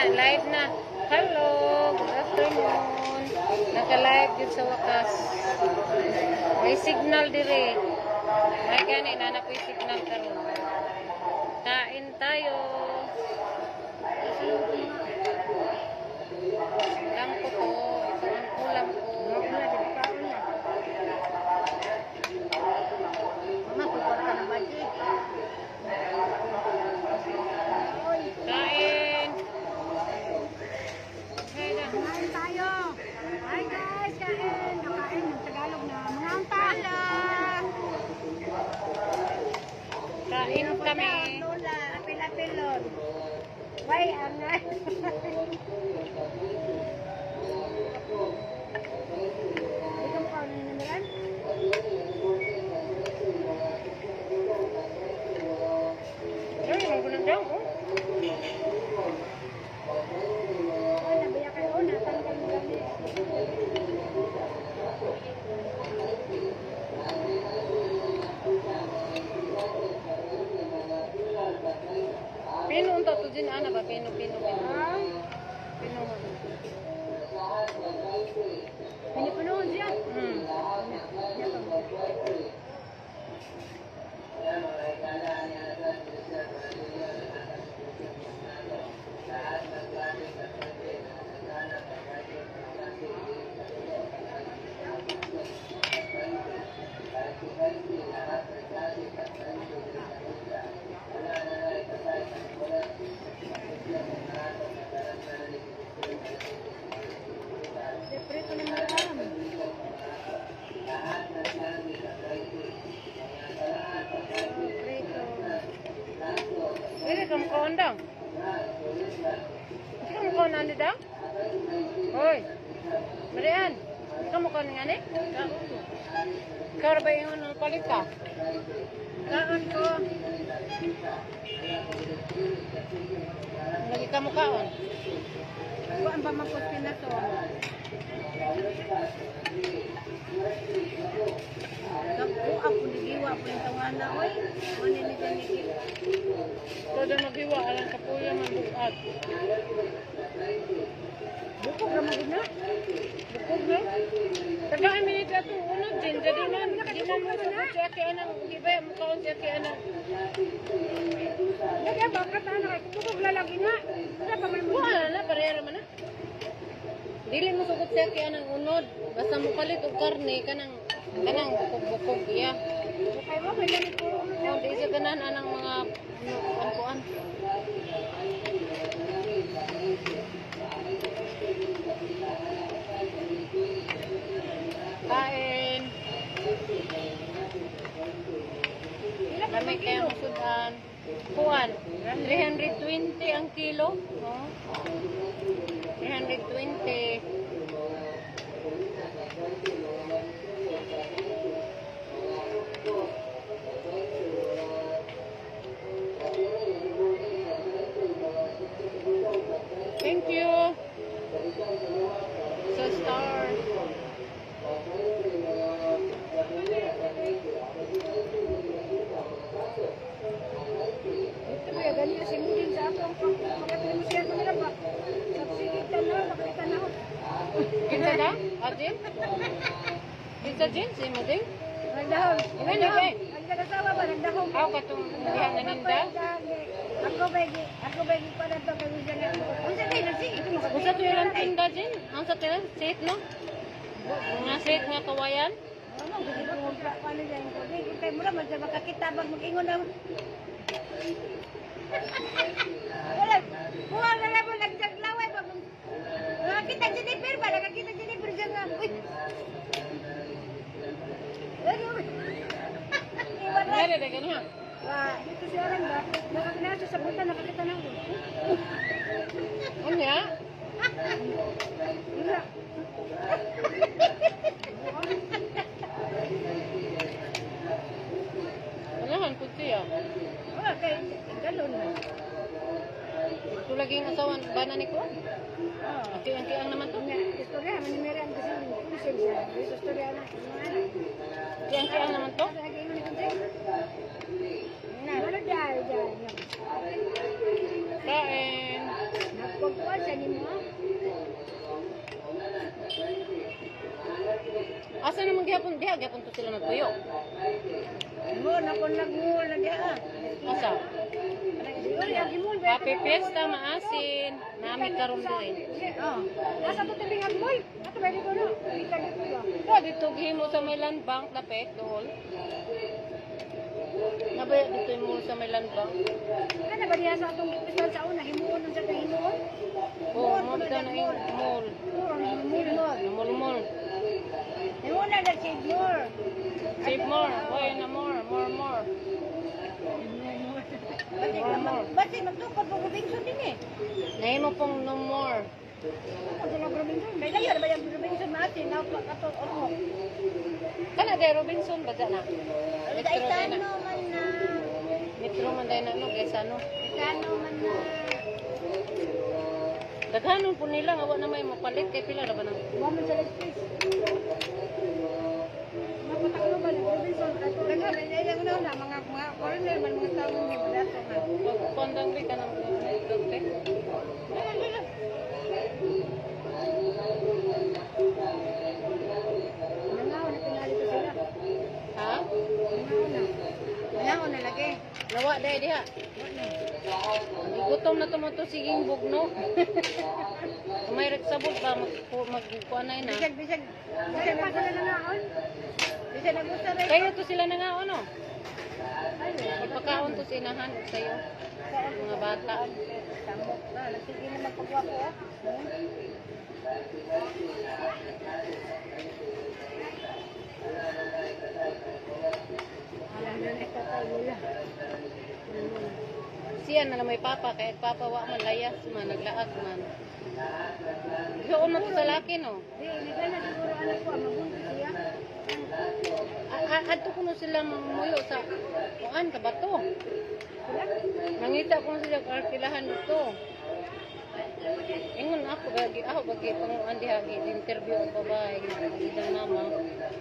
na, live na. Hello, good afternoon. Naka-live din sa wakas. May signal dire. May gani, nanap yung signal karon. Kain tayo. Ulam ko po. Ito ang ulam ko. Kain. Kain tayo. Hi guys, kain. Nakain ng Tagalog na mga antala. Kain kami. Lola, apil-apilon. Why, angay. Ikaw pa ang nanaran? Ay, magulang daw. Oh. Nabiya kayo, natanggal mo lang. Pino unta to din ana ba? Pino. Pino. Pinipunoon siya. Prito na maram. Prito. Ini kamu kawan dong. Kamu kawan anda dong? Hoi. Marian. Kamu kawan dengan ni? Kau dah bayar yang paling kah? Kawan ko. Lagi kamu kawan. Kuan ba mapos pinaso? Ako ako nagiwa po yung tawana oy. Ano ni ganiki? Kau dah magiwa alang kapuya mandukat. Buko ra mo gud na. Bukog na. Tagaan minit ato unod din. Jadi man, di man mo sa siya kay anang, di ba mo kaon siya kay anang. Lagi ba ka ta na kuko lalagi na. Wala pa may mo. Wala na, parehara man na. Dili mo sugot siya kay anang unod. Basta mo palit og karne kanang bukog-bukog iya. Kay mo may lamig ko. No, di sa ganan anang mga kuan. Kain. Kami kaya musudan. Kuan, 320 ang kilo. No? 320. Thank you. Sa star. Ito ba ganito simulin sa ako ang pagkakalimutan siya ko nila ba. Sabsigit na makita na. Kinsa da? Arjin? Kinsa Jin? Si Mading? Nagdahon. Ano ba? Ang nagasawa ba nagdahon? Aw katong dihan na ninda. Ako bagi pa na to kay Wijan. Unsa kay nasi? Usa to ilang tinda Jin? Ang sa tinda set no? Nga set nga kawayan. Ano gid ko mo pa ano yan ko. Di kay mura man sa makakita bag mag-ingon na. Wala. Kuha na lang mo nagjaglaway ba. Nakakita Jennifer ba? Nakakita Jennifer dyan nga. Uy. Ngari da ganyan. Dito siya lang ba? Nakakita sa punta, nakakita na ako. Unya? Wala. Alahan pud siya. Wala kay galon na. Ito lagi ang asawan bana ni ko. Kiang naman to. Istorya man ni Mary ang kasi kusin siya. Istorya na. Kiang naman to. Lagi mo ni kunti. Na, ano dahil. Kain. Napagpuan Asa naman gyapon diha gyapon to sila nagtuyo. Mo na kon nagmul na diha. Asa? Siguro yung gimul ba? Happy Fiesta maasin. Nami karon din. Oh. Asa to tibing agmul? Ato ba dito no? Ika dito ba? So dito gihimo sa may land bank dapit dool. Nabaya dito mo sa may land bank. Kana ba diha sa atong festival sa una himuon sa himuon? Oh, mo dito na yung mall. Puro himuon. Mall. Himuon na na save more. Save more. Boy, na more. Bati magtukod po Robinson din eh. Nahimo pong no more. Ako sa Robinson. May layo na ba yung Robinson maasin? Ato ormo. Kana kay Robinson ba na? Metro Itano din na. man na. Metro man dai na no guys ano. Itano man na. Daghanon po nila nga wa na may mapalit kay pila ra ba nang. Woman sa space. Mapataklo ba ng Robinson? Ato lang na mga foreigner man mga tao ng Dato na. Pagpandang ri kanang dokte. Nangaw na tingali ko sila. Ha? Nangaw na lagi. Nawa dai diha. Gutom na to siging bugno. May sabot ba magkuanay na. Bisag pa sila nangaon. Bisag nagusta rin. Kayo to sila nangaon no. Ipakaon to sinahan sayo. Mga bata. Tambok na. Sige na magpagawa ko. Alam na na tatay nila. Siya na lang may papa kaya papa wa man layas man naglaag man. Doon man to sa laki no. Hindi ka na siguro anak ko. Mabunti siya. Adto ko no sila mamuyo sa kuan ka bato. Sila? Nangita ko na sila kalkilahan dito. Ingon ako bagi panguan diha interview ang babae ng mama.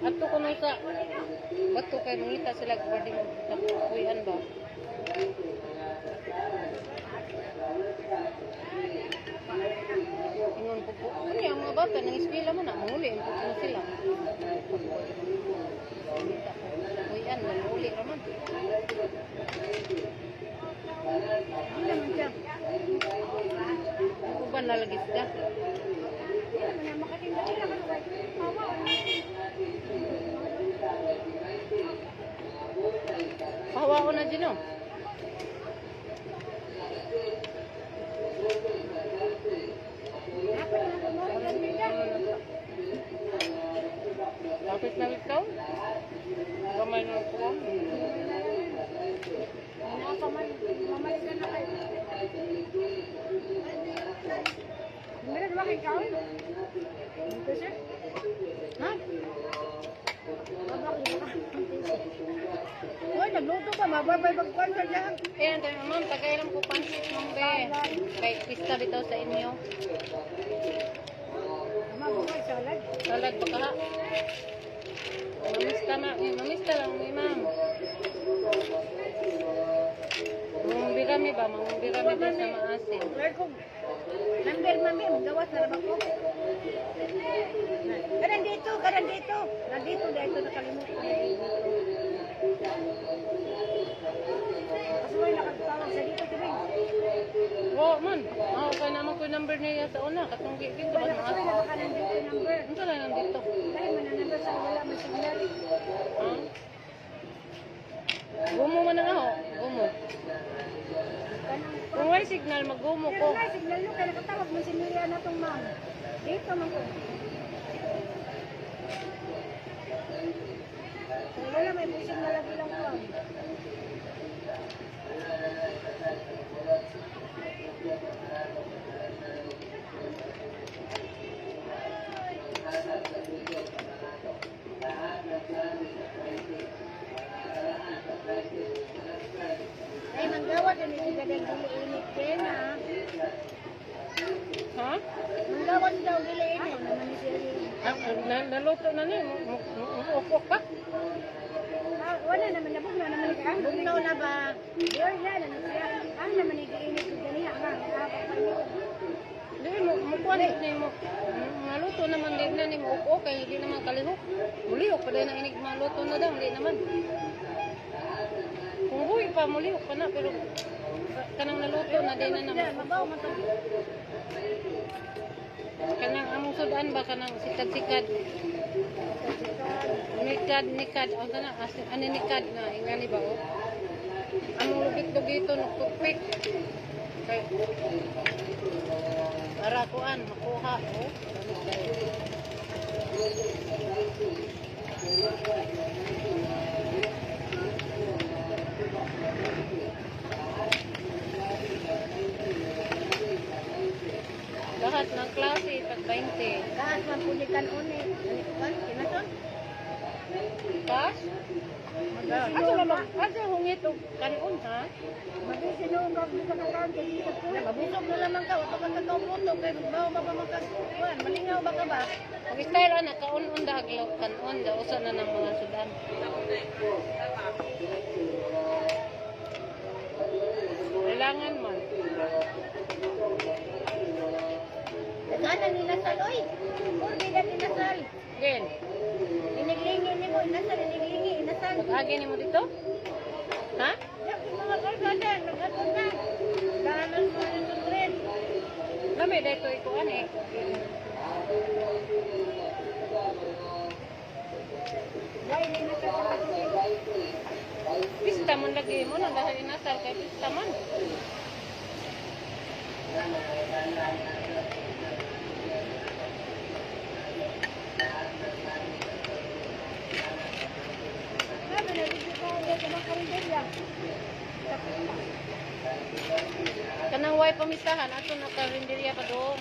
Adto ko no sa bato kay mangita sila pwede magkuyan ba. Ingon po kanya ang mga bata ng eskwela mo na muli ang po sila. Kuyan muli raman. Hindi naman siya. Uban na lagi sila. Hindi naman na makatinda nila. Mama. Pahawa ko na dyan, no? Dapat na kumulong nila. Lapit na ikaw? Gamay na ako. Mamalikan na kayo. Meron ba kayo kaon? Ito siya? Ha? Uy, nagluto ka. Mababay magkuhan ka dyan. Ayan, tayo ma'am, tagailan ko pansit mong be. Kay pista bitaw sa inyo. Mababay salad. Salad pa ka. Mamista lang ni ma'am. Mangumbirami ba? Mangumbirami ba sa maasin? Lord ko. Number mami, gawas na naman ko. Karan dito. Nandito, dito nakalimutan ko. Kasi may nakatawag sa dito, Tibing. Oo, man. Okay naman ko yung number niya sa una. Katong gigit ba Wala ng kasi aso? naka nandito yung number. Ano ka lang nandito? Dahil mananamba sa wala may signal. Ha? Gumo man na ako. Gumo. Kung may signal, maggumo Pero ko. nga, signal nyo, kaya nakatawag mo si Miriam na itong ma'am. Dito man ko. So, wala may signal lagi lang ko. Ay, manggawa din ito gadang dili-init din, ha? Ha? Manggawa din daw dili-init. Naman ni Siri. Naluto na niya. Ukok ka? Wala naman, nabugnaw naman ni Kang. Bugnaw na ba? Diyor na, siya. Ang naman ni Kainit ko ganiya nga. Hindi mo kuwan niya mo. Naluto naman din na ni mo upo kay hindi naman kalihok. Mulihok pa din na inig maluto na daw, hindi naman. Kung buhi pa, mulihok pa na, pero kanang naluto na din na naman. Mabaw man to. Kanang among sudan ba, kanang sikad-sikad. Nikad, o kanang ani nikad na, ingani ba o? Among lugit-lugito, nagtupik. Kay, para kuan, makuha, o? Lahat ng klase, pag 20. Kaas man puli kanone. Ani ko kan kinaton. Kas? Ato naman, ato hungit o kanon, ha? Magsisinong ka sa kakan kay sa ko. Mabusog na lamang ka uto ka puto kay bawo ba pa magkasuan. Malingaw ba ka ba? Mag-style ana, kaon-on da aglaw, kanon da, usa na ng mga sudan. Kailangan man. Nagana ni Nasal oy. Urbi na ni Nasal. Gen, Iniglingi ni mo Nasal iniglingi Nasal. mag-agi ni mo dito? Ha? Yak mga kalsada nagatun na. Dahanan mo yung sumren. Lami dito ikuan eh. Why ni Nasal? Pista man lagi mo, nang dahil inasal kay pista man. Sabi na dito ko sa mga karinderya. Kanang way pamisahan, ato na karinderya pa doon.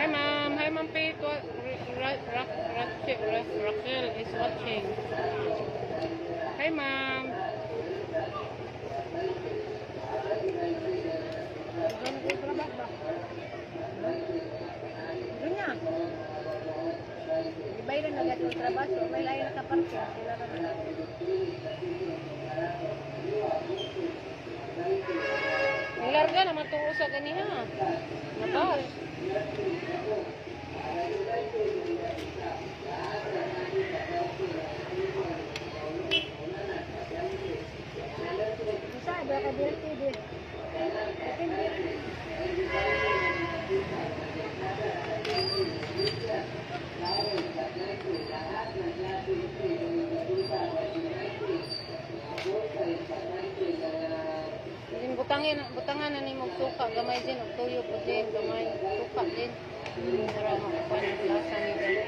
Hi ma'am, hi ma'am Pete. Raquel is watching. Hi ma'am. Ano ko trabaho ba? Dunya. Ibay rin nagatong trabaho, may layo nakaparke. Sila na na. Ilarga naman itong usa ganiha. Napas. Isa, iba ka dirty din. Din butangan na ni mo suka gamay din og tuyo po din gamay suka din. Para makuha ng lasa nila.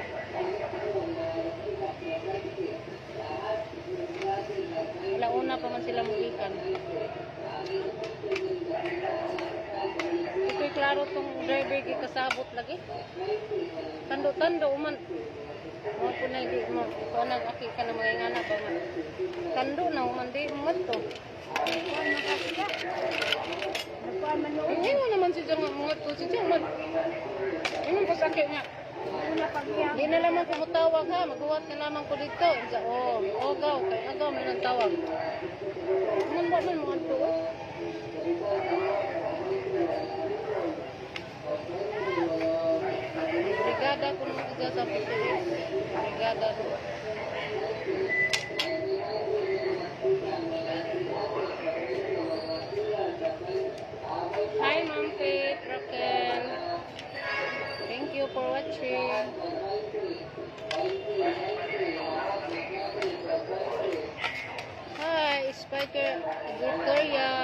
Launa pa man sila mugikan. Ito'y klaro tong driver kasabot lagi. Tando-tando man. Mga po na hindi mo. Kung nag-aki ka na mga ingana ba nga. Tando na uman di umat to. Nagkuhan makasya. Nagkuhan manood. Hindi mo naman si Jang mga to. Si Jang mag... Anong pasakit nga? Una pagkiyang. Di na lamang ko tawag ha. Maghuwat na lamang ko dito. Agaw. Kay agaw may nang tawag. Anong ba man mga to? Brigada ko nung isa sa PTS. Brigada ko. Hi, Ma'am Faith, Raquel. Thank you for watching. Hi, Spiker Victoria.